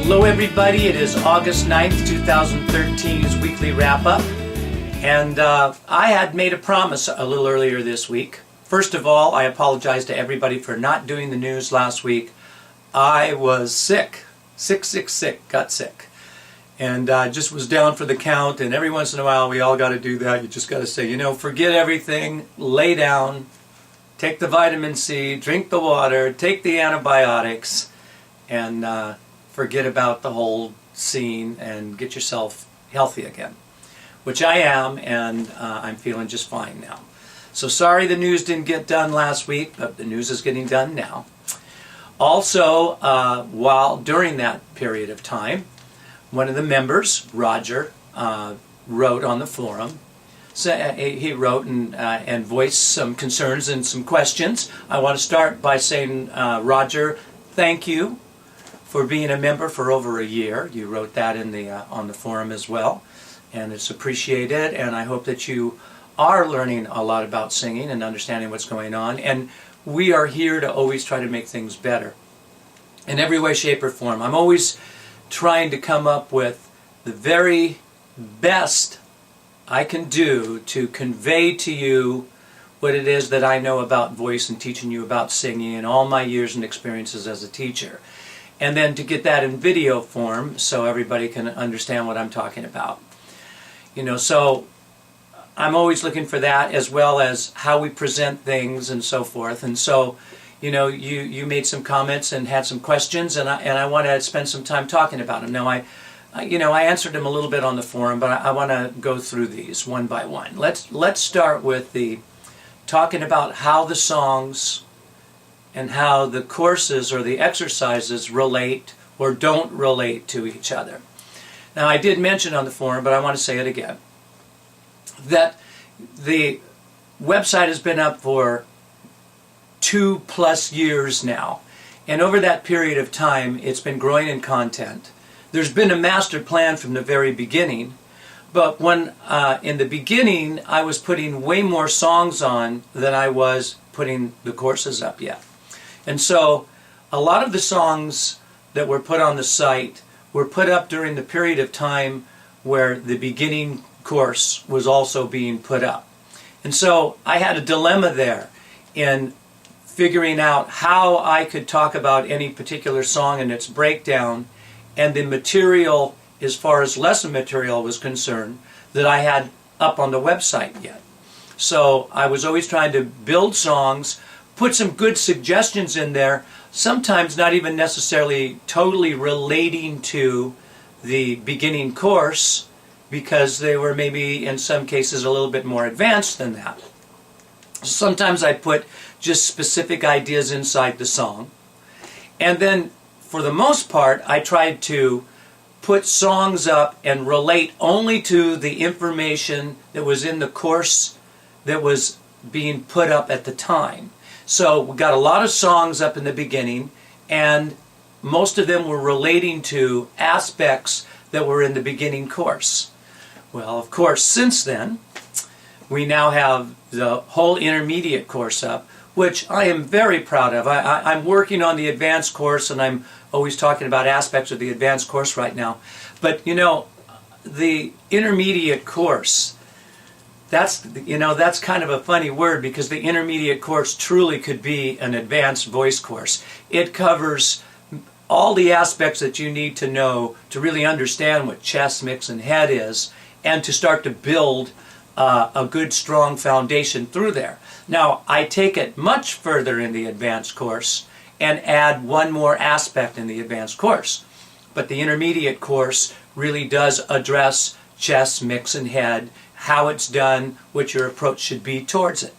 Hello everybody, it is August 9th, 2013's weekly wrap-up, and I had made a promise a little earlier this week. First of all, I apologize to everybody for not doing the news last week. I was sick, got sick, and just was down for the count, and every once in a while we all got to do that. You just got to say, you know, forget everything, lay down, take the vitamin C, drink the water, take the antibiotics, and forget about the whole scene and get yourself healthy again, which I am, and I'm feeling just fine now. So sorry the news didn't get done last week, but the news is getting done now. Also, during that period of time, one of the members, Roger, wrote on the forum. So he wrote and voiced some concerns and some questions. I want to start by saying, Roger, thank you for being a member for over a year. You wrote that in the on the forum as well, and it's appreciated, and I hope that you are learning a lot about singing and understanding what's going on, and we are here to always try to make things better in every way, shape, or form. I'm always trying to come up with the very best I can do to convey to you what it is that I know about voice and teaching you about singing and all my years and experiences as a teacher. And then to get that in video form so everybody can understand what I'm talking about. You know, so I'm always looking for that, as well as how we present things and so forth. And so, you know, you made some comments and had some questions, and I want to spend some time talking about them. Now, I answered them a little bit on the forum, but I want to go through these one by one. Let's start with the talking about how the songs and how the courses or the exercises relate or don't relate to each other. Now, I did mention on the forum, but I want to say it again, that the website has been up for 2+ years now, and over that period of time it's been growing in content. There's been a master plan from the very beginning, but when in the beginning I was putting way more songs on than I was putting the courses up yet. And so a lot of the songs that were put on the site were put up during the period of time where the beginning course was also being put up. And so I had a dilemma there in figuring out how I could talk about any particular song and its breakdown and the material, as far as lesson material was concerned, that I had up on the website yet. So I was always trying to build songs, put some good suggestions in there, sometimes not even necessarily totally relating to the beginning course, because they were maybe in some cases a little bit more advanced than that. Sometimes I put just specific ideas inside the song, and then for the most part I tried to put songs up and relate only to the information that was in the course that was being put up at the time. So we got a lot of songs up in the beginning, and most of them were relating to aspects that were in the beginning course. Well, of course, since then, we now have the whole intermediate course up, which I am very proud of. I'm working on the advanced course, and I'm always talking about aspects of the advanced course right now. But, you know, the intermediate course, that's kind of a funny word, because the intermediate course truly could be an advanced voice course. It covers all the aspects that you need to know to really understand what chest, mix, and head is, and to start to build a good, strong foundation through there. Now, I take it much further in the advanced course and add one more aspect in the advanced course. But the intermediate course really does address chest, mix, and head, how it's done, what your approach should be towards it.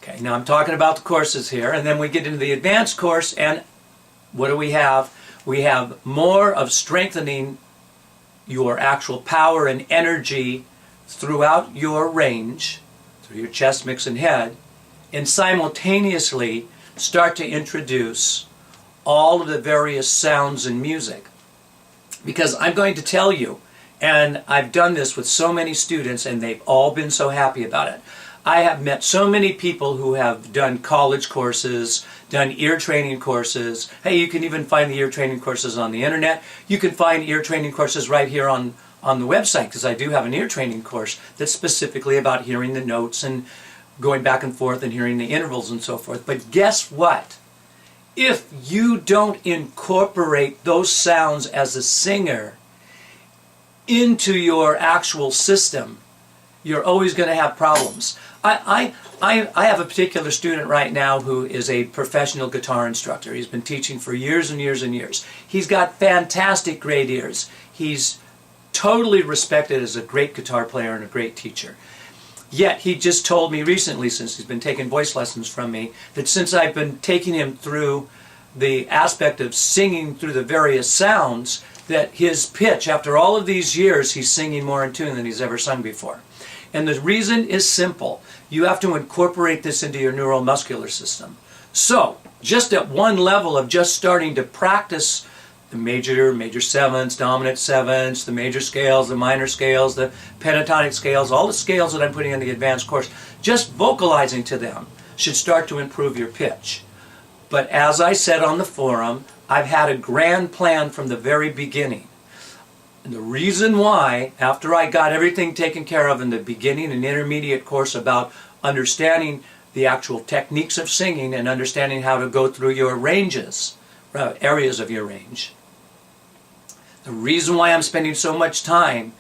Okay, now I'm talking about the courses here, and then we get into the advanced course, and what do we have? We have more of strengthening your actual power and energy throughout your range, through your chest, mix, and head, and simultaneously start to introduce all of the various sounds and music. Because I'm going to tell you, and I've done this with so many students and they've all been so happy about it, I have met so many people who have done college courses, done ear training courses. Hey, you can even find the ear training courses on the internet. You can find ear training courses right here on the website, because I do have an ear training course that's specifically about hearing the notes and going back and forth and hearing the intervals and so forth. But guess what? If you don't incorporate those sounds as a singer into your actual system, you're always going to have problems. I have a particular student right now who is a professional guitar instructor. He's been teaching for years and years and years. He's got fantastic great ears. He's totally respected as a great guitar player and a great teacher. Yet he just told me recently, since he's been taking voice lessons from me, that since I've been taking him through the aspect of singing through the various sounds, that his pitch, after all of these years, he's singing more in tune than he's ever sung before. And the reason is simple. You have to incorporate this into your neuromuscular system. So, just at one level of just starting to practice the major sevenths, dominant sevenths, the major scales, the minor scales, the pentatonic scales, all the scales that I'm putting in the advanced course, just vocalizing to them should start to improve your pitch. But as I said on the forum, I've had a grand plan from the very beginning. And the reason why, after I got everything taken care of in the beginning and intermediate course about understanding the actual techniques of singing and understanding how to go through your ranges, areas of your range, the reason why I'm spending so much time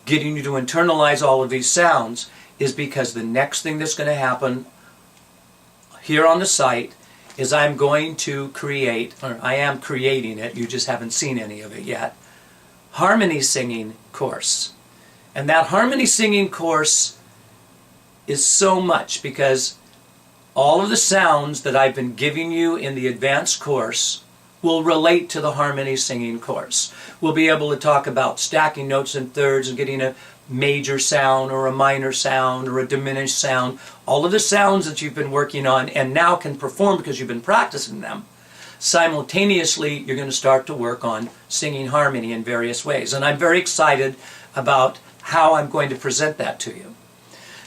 getting you to internalize all of these sounds is because the next thing that's going to happen here on the site is I'm going to create, or I am creating it, you just haven't seen any of it yet, harmony singing course. And that harmony singing course is so much because all of the sounds that I've been giving you in the advanced course will relate to the harmony singing course. We'll be able to talk about stacking notes in thirds and getting a major sound or a minor sound or a diminished sound. All of the sounds that you've been working on and now can perform because you've been practicing them. Simultaneously, you're going to start to work on singing harmony in various ways. And I'm very excited about how I'm going to present that to you.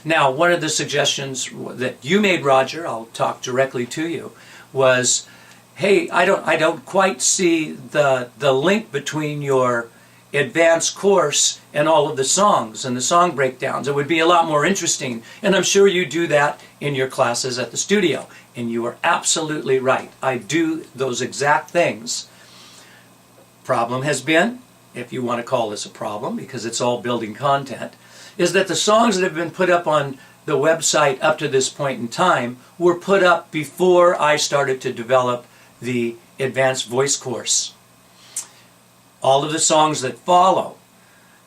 Now, one of the suggestions that you made, Roger, I'll talk directly to you, was, hey, I don't quite see the link between your advanced course and all of the songs and the song breakdowns. It would be a lot more interesting. And I'm sure you do that in your classes at the studio. And you are absolutely right. I do those exact things. Problem has been, if you want to call this a problem, because it's all building content, is that the songs that have been put up on the website up to this point in time were put up before I started to develop the advanced voice course. All of the songs that follow.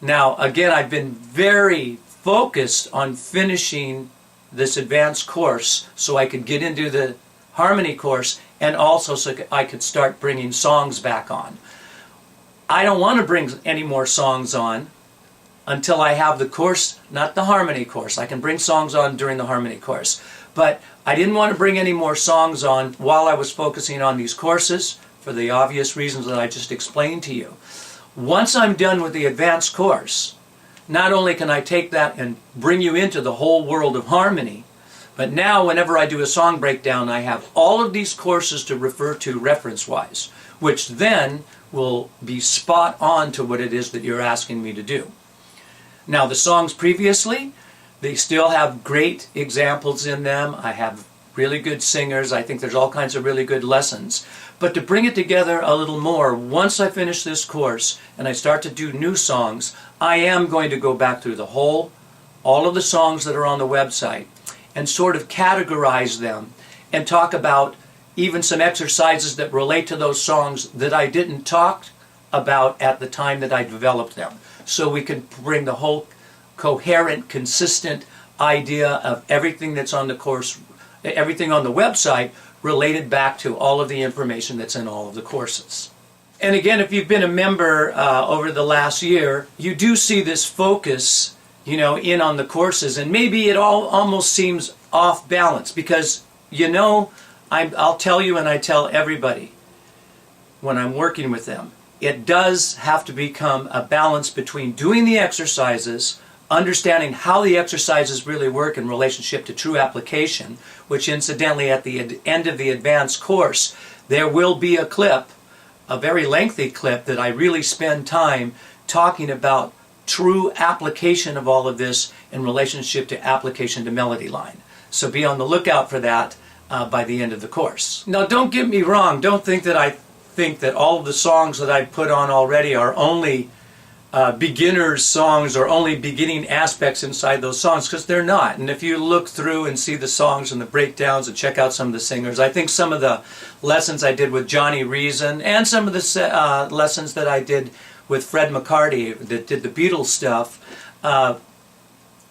Now, again, I've been very focused on finishing this advanced course so I could get into the harmony course and also so I could start bringing songs back on. I don't want to bring any more songs on until I have the course, not the harmony course. I can bring songs on during the harmony course. But I didn't want to bring any more songs on while I was focusing on these courses for the obvious reasons that I just explained to you. Once I'm done with the advanced course, not only can I take that and bring you into the whole world of harmony, but now whenever I do a song breakdown, I have all of these courses to refer to reference-wise, which then will be spot on to what it is that you're asking me to do. Now, the songs previously, they still have great examples in them. I have really good singers. I think there's all kinds of really good lessons. But to bring it together a little more, once I finish this course and I start to do new songs, I am going to go back through the whole, all of the songs that are on the website and sort of categorize them and talk about even some exercises that relate to those songs that I didn't talk about at the time that I developed them. So we can bring the whole coherent, consistent idea of everything that's on the course, everything on the website related back to all of the information that's in all of the courses. And again, if you've been a member over the last year, you do see this focus, in on the courses, and maybe it all almost seems off balance because, I'll tell you and I tell everybody when I'm working with them, it does have to become a balance between doing the exercises, understanding how the exercises really work in relationship to true application, which incidentally at the end of the advanced course, there will be a clip, a very lengthy clip, that I really spend time talking about true application of all of this in relationship to application to melody line. So be on the lookout for that by the end of the course. Now don't get me wrong, don't think that I think that all of the songs that I've put on already are only beginners songs or only beginning aspects inside those songs, because they're not. And if you look through and see the songs and the breakdowns and check out some of the singers, I think some of the lessons I did with Johnny Reason and some of the lessons that I did with Fred McCarty that did the Beatles stuff,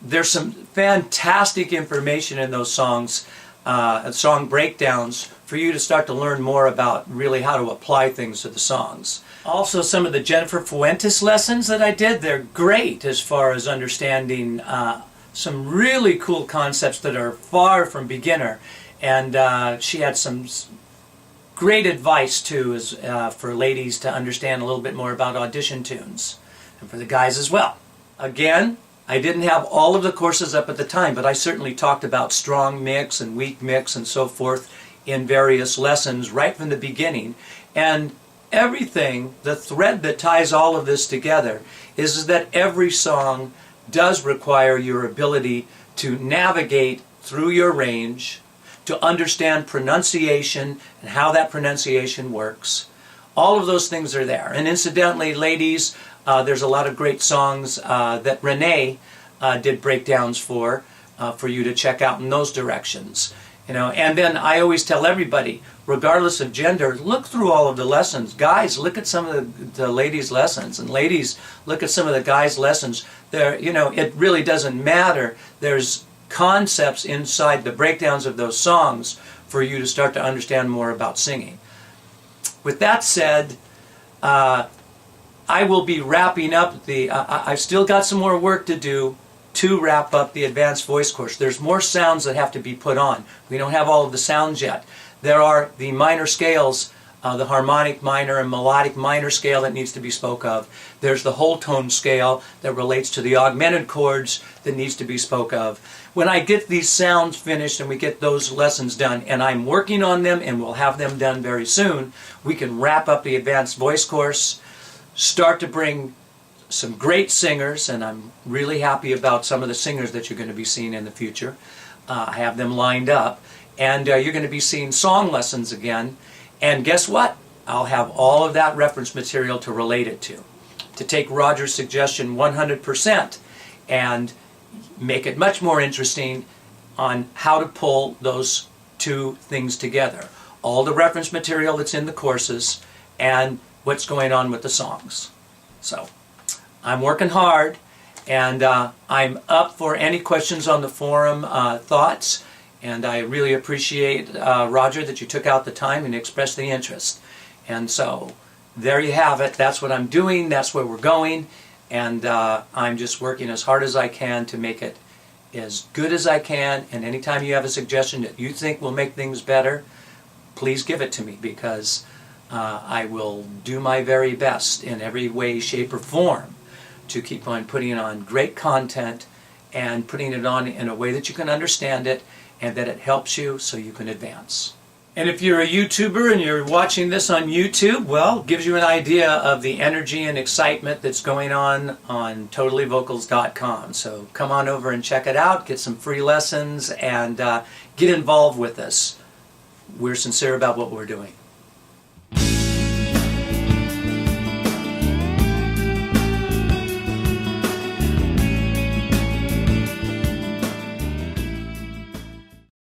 there's some fantastic information in those songs, song breakdowns, for you to start to learn more about really how to apply things to the songs. Also, some of the Jennifer Fuentes lessons that I did, they're great as far as understanding some really cool concepts that are far from beginner. And she had some great advice too, for ladies to understand a little bit more about audition tunes, and for the guys as well. Again, I didn't have all of the courses up at the time, but I certainly talked about strong mix and weak mix and so forth in various lessons right from the beginning. And everything, the thread that ties all of this together is that every song does require your ability to navigate through your range, to understand pronunciation and how that pronunciation works. All of those things are there. And incidentally, ladies, there's a lot of great songs that Renee did breakdowns for you to check out in those directions. And then I always tell everybody, regardless of gender, look through all of the lessons. Guys, look at some of the ladies' lessons, and ladies, look at some of the guys' lessons. It really doesn't matter. There's concepts inside the breakdowns of those songs for you to start to understand more about singing. With that said, I will be wrapping up I've still got some more work to do to wrap up the advanced voice course. There's more sounds that have to be put on. We don't have all of the sounds yet. There are the minor scales, the harmonic minor and melodic minor scale that needs to be spoke of. There's the whole tone scale that relates to the augmented chords that needs to be spoke of. When I get these sounds finished and we get those lessons done, and I'm working on them and we'll have them done very soon, we can wrap up the advanced voice course, start to bring some great singers, and I'm really happy about some of the singers that you're going to be seeing in the future. I have them lined up, and you're going to be seeing song lessons again. And guess what? I'll have all of that reference material to relate it to take Roger's suggestion 100% and make it much more interesting on how to pull those two things together. All the reference material that's in the courses and what's going on with the songs. So I'm working hard, and I'm up for any questions on the forum, thoughts, and I really appreciate, Roger, that you took out the time and expressed the interest. And so there you have it. That's what I'm doing. That's where we're going, and I'm just working as hard as I can to make it as good as I can. And anytime you have a suggestion that you think will make things better, please give it to me, because I will do my very best in every way, shape, or form to keep on putting on great content and putting it on in a way that you can understand it and that it helps you so you can advance. And if you're a YouTuber and you're watching this on YouTube, well, it gives you an idea of the energy and excitement that's going on totallyvocals.com. So come on over and check it out, get some free lessons, and get involved with us. We're sincere about what we're doing.